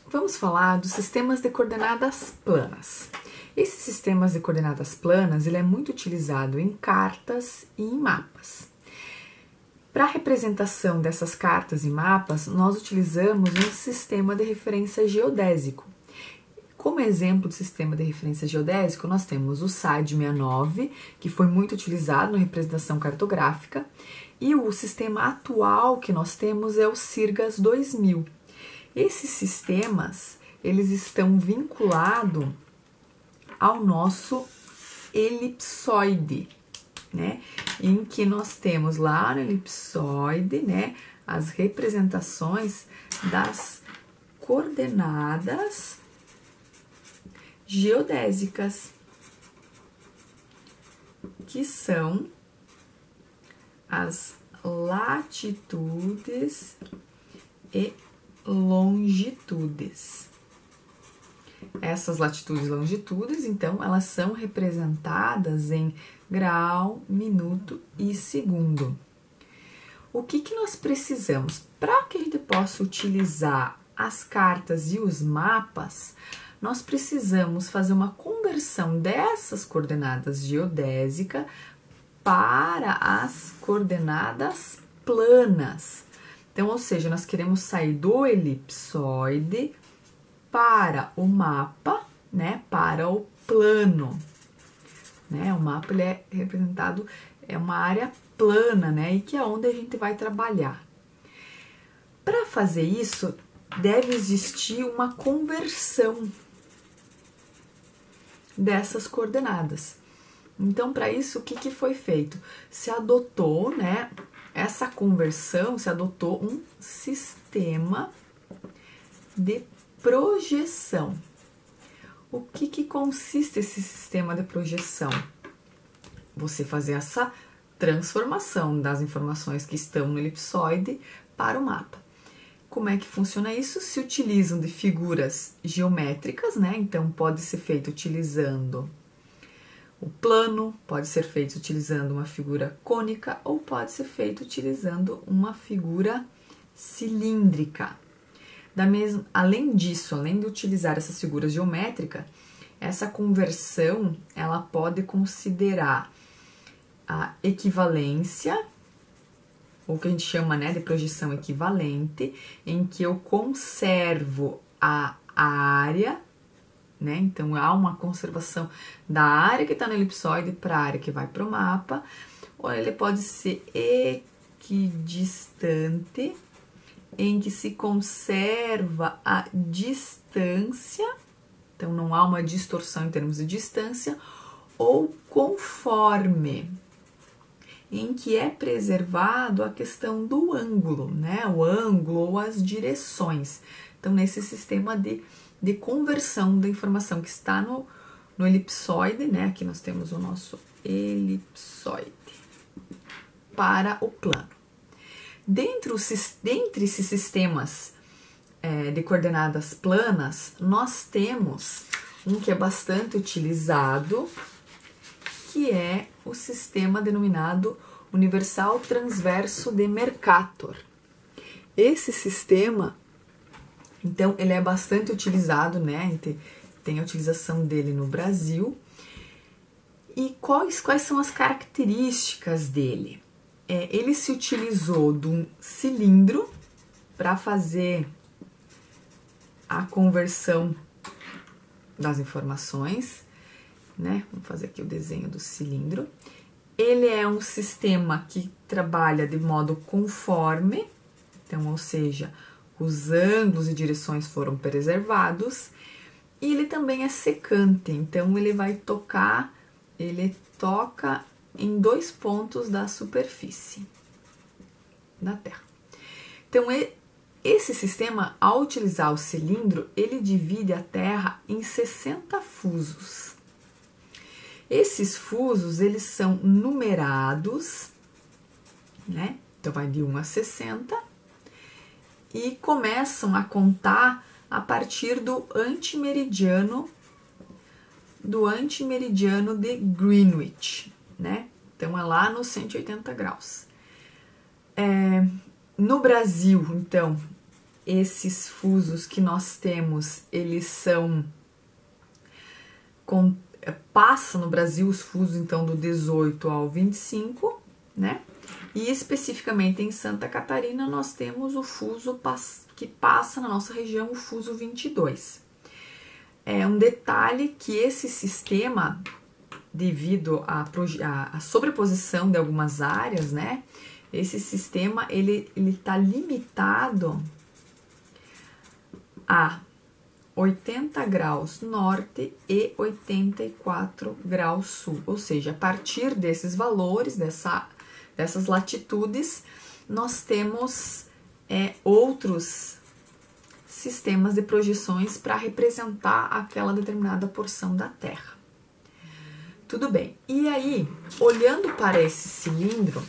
Vamos falar dos sistemas de coordenadas planas. Esses sistemas de coordenadas planas, ele é muito utilizado em cartas e em mapas. Para a representação dessas cartas e mapas, nós utilizamos um sistema de referência geodésico. Como exemplo de sistema de referência geodésico, nós temos o SAD 69, que foi muito utilizado na representação cartográfica, e o sistema atual que nós temos é o CIRGAS 2000. Esses sistemas, eles estão vinculados ao nosso elipsoide, né? Em que nós temos lá no elipsoide, né, as representações das coordenadas geodésicas, que são as latitudes e longitudes. Essas latitudes e longitudes, então, elas são representadas em grau, minuto e segundo. O que nós precisamos? Para que a gente possa utilizar as cartas e os mapas, nós precisamos fazer uma conversão dessas coordenadas geodésicas para as coordenadas planas. Então, ou seja, nós queremos sair do elipsoide para o mapa, né, para o plano, né? O mapa ele é representado, é uma área plana, né, e que é onde a gente vai trabalhar. Para fazer isso, deve existir uma conversão dessas coordenadas. Então, para isso, o que foi feito? Se adotou, né, essa conversão, se adotou um sistema de projeção. O que consiste esse sistema de projeção? Você fazer essa transformação das informações que estão no elipsoide para o mapa. Como é que funciona isso? Se utilizam de figuras geométricas, né? Então, pode ser feito utilizando o plano, pode ser feito utilizando uma figura cônica ou pode ser feito utilizando uma figura cilíndrica. Além disso, além de utilizar essas figuras geométricas, essa conversão ela pode considerar a equivalência, ou que a gente chama, né, de projeção equivalente, em que eu conservo a área, né? Então há uma conservação da área que está no elipsoide para a área que vai para o mapa, ou ele pode ser equidistante, em que se conserva a distância, então não há uma distorção em termos de distância, ou conforme, em que é preservado a questão do ângulo, né? O ângulo ou as direções. Então, nesse sistema de conversão da informação que está no elipsoide, né? Aqui nós temos o nosso elipsoide para o plano. Dentre esses sistemas de coordenadas planas, nós temos um que é bastante utilizado, que é o sistema denominado Universal Transverso de Mercator. Esse sistema, então, ele é bastante utilizado, né? Tem a utilização dele no Brasil. E quais são as características dele? Ele se utilizou de um cilindro para fazer a conversão das informações, né? Vamos fazer aqui o desenho do cilindro. Ele é um sistema que trabalha de modo conforme, então, ou seja, os ângulos e direções foram preservados, e ele também é secante, então ele toca em 2 pontos da superfície da Terra. Então, esse sistema, ao utilizar o cilindro, ele divide a Terra em 60 fusos. Esses fusos, eles são numerados, né? Então, vai de 1 a 60 e começam a contar a partir do antimeridiano de Greenwich, né? Então, é lá nos 180 graus. No Brasil, então, esses fusos que nós temos, eles são... passa no Brasil os fusos, então, do 18 ao 25, né? E especificamente em Santa Catarina, nós temos o fuso que passa na nossa região, o fuso 22. É um detalhe que esse sistema, devido à sobreposição de algumas áreas, né? Esse sistema, ele tá limitado a 80 graus norte e 84 graus sul. Ou seja, a partir desses valores, dessas latitudes, nós temos outros sistemas de projeções para representar aquela determinada porção da Terra. Tudo bem. E aí, olhando para esse cilindro,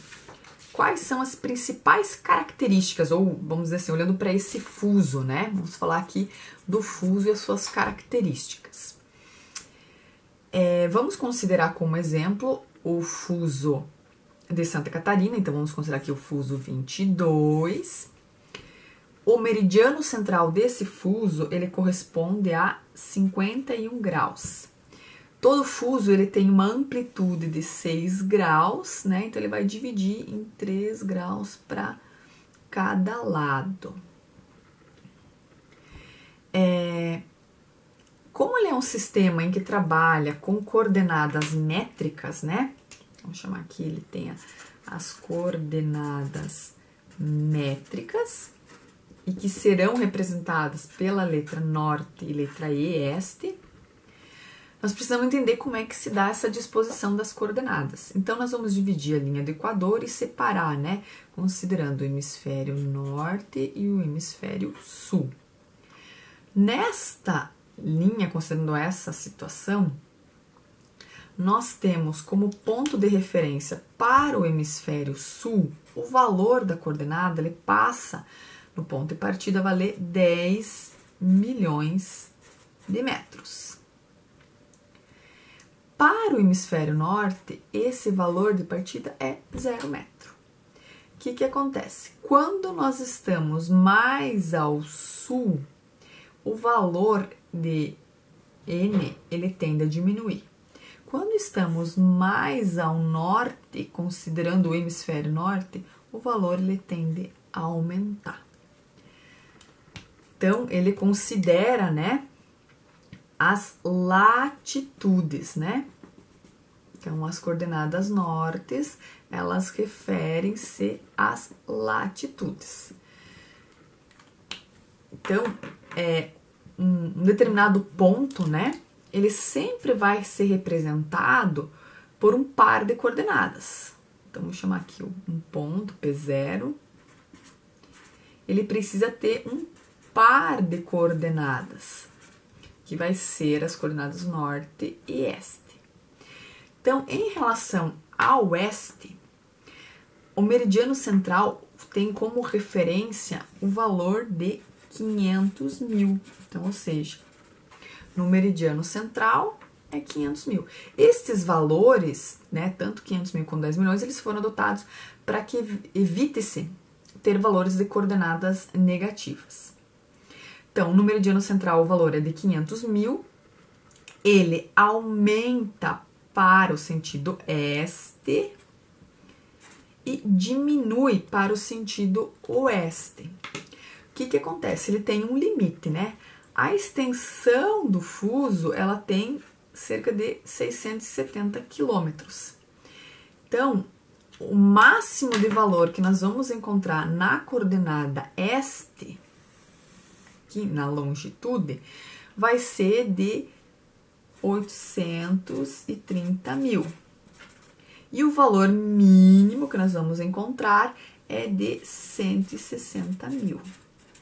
quais são as principais características, ou vamos dizer assim, olhando para esse fuso, né? Vamos falar aqui do fuso e as suas características. Vamos considerar como exemplo o fuso de Santa Catarina, então vamos considerar aqui o fuso 22. O meridiano central desse fuso, ele corresponde a 51 graus. Todo fuso, ele tem uma amplitude de 6 graus, né? Então, ele vai dividir em 3 graus para cada lado. Como ele é um sistema em que trabalha com coordenadas métricas, né? Vamos chamar aqui, ele tem as coordenadas métricas e que serão representadas pela letra norte e letra E, este. Nós precisamos entender como é que se dá essa disposição das coordenadas. Então, nós vamos dividir a linha do Equador e separar, né? Considerando o hemisfério norte e o hemisfério sul. Nesta linha, considerando essa situação, nós temos como ponto de referência para o hemisfério sul, o valor da coordenada, ele passa no ponto de partida a valer 10 milhões de metros. Para o hemisfério norte, esse valor de partida é 0 metro. O que acontece? Quando nós estamos mais ao sul, o valor de N, ele tende a diminuir. Quando estamos mais ao norte, considerando o hemisfério norte, o valor ele tende a aumentar. Então, ele considera, né, as latitudes, né? Então, as coordenadas nortes, elas referem-se às latitudes. Então, um determinado ponto, né? Ele sempre vai ser representado por um par de coordenadas. Então, vamos chamar aqui um ponto, P0. Ele precisa ter um par de coordenadas, que vai ser as coordenadas norte e este. Então, em relação ao oeste, o meridiano central tem como referência o valor de 500 mil. Então, ou seja, no meridiano central é 500 mil. Estes valores, né, tanto 500 mil quanto 10 milhões, eles foram adotados para que evite-se ter valores de coordenadas negativas. Então, no meridiano central o valor é de 500 mil, ele aumenta para o sentido este e diminui para o sentido oeste. O que acontece? Ele tem um limite, né? A extensão do fuso, ela tem cerca de 670 quilômetros. Então, o máximo de valor que nós vamos encontrar na coordenada este, aqui na longitude, vai ser de 830 mil. E o valor mínimo que nós vamos encontrar é de 160 mil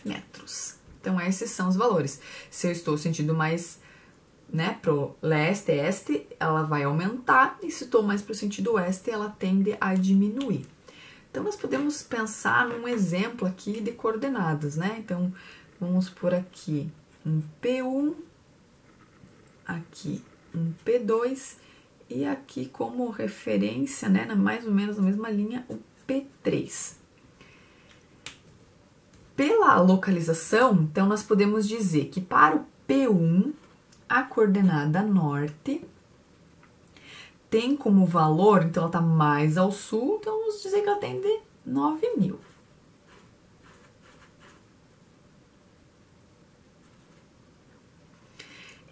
metros. Então, esses são os valores. Se eu estou sentindo mais, né, pro leste, este, ela vai aumentar, e se estou mais pro sentido oeste, ela tende a diminuir. Então, nós podemos pensar num exemplo aqui de coordenadas, né? Então, vamos por aqui um P1, aqui um P2 e aqui como referência, né, mais ou menos na mesma linha, o P3. Pela localização, então, nós podemos dizer que para o P1, a coordenada norte tem como valor, então ela está mais ao sul, então vamos dizer que ela tem de 9.000.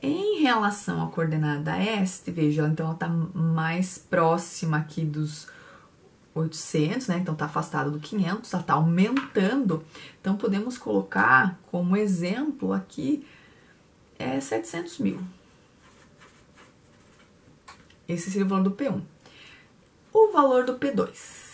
Em relação à coordenada este, veja, então ela está mais próxima aqui dos 800, né? Então tá afastada do 500, ela tá aumentando. Então podemos colocar como exemplo aqui 700.000. Esse seria o valor do P1. O valor do P2.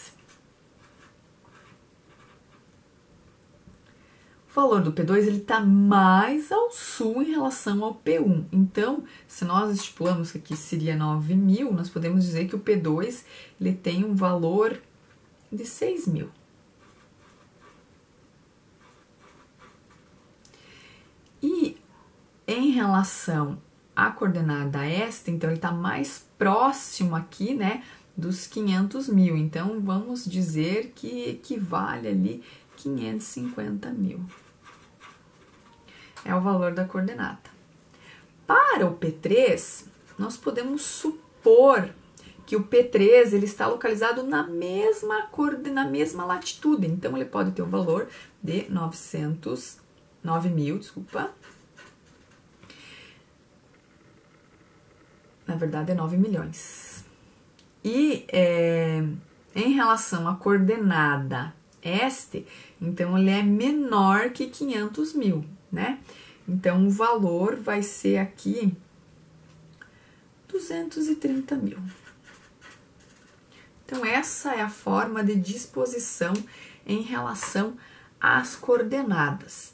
O valor do P2 ele tá mais ao sul em relação ao P1. Então, se nós estipulamos que aqui seria 9.000, nós podemos dizer que o P2 ele tem um valor de 6.000. E em relação à coordenada esta, então ele está mais próximo aqui, né, dos 500.000. Então, vamos dizer que equivale ali 550.000. É o valor da coordenada. Para o P3, nós podemos supor que o P3 ele está localizado na mesma latitude. Então, ele pode ter um valor de 9.000, desculpa. Na verdade, é 9 milhões. E em relação à coordenada este, então ele é menor que 500.000, né? Então o valor vai ser aqui 230.000. Então essa é a forma de disposição em relação às coordenadas.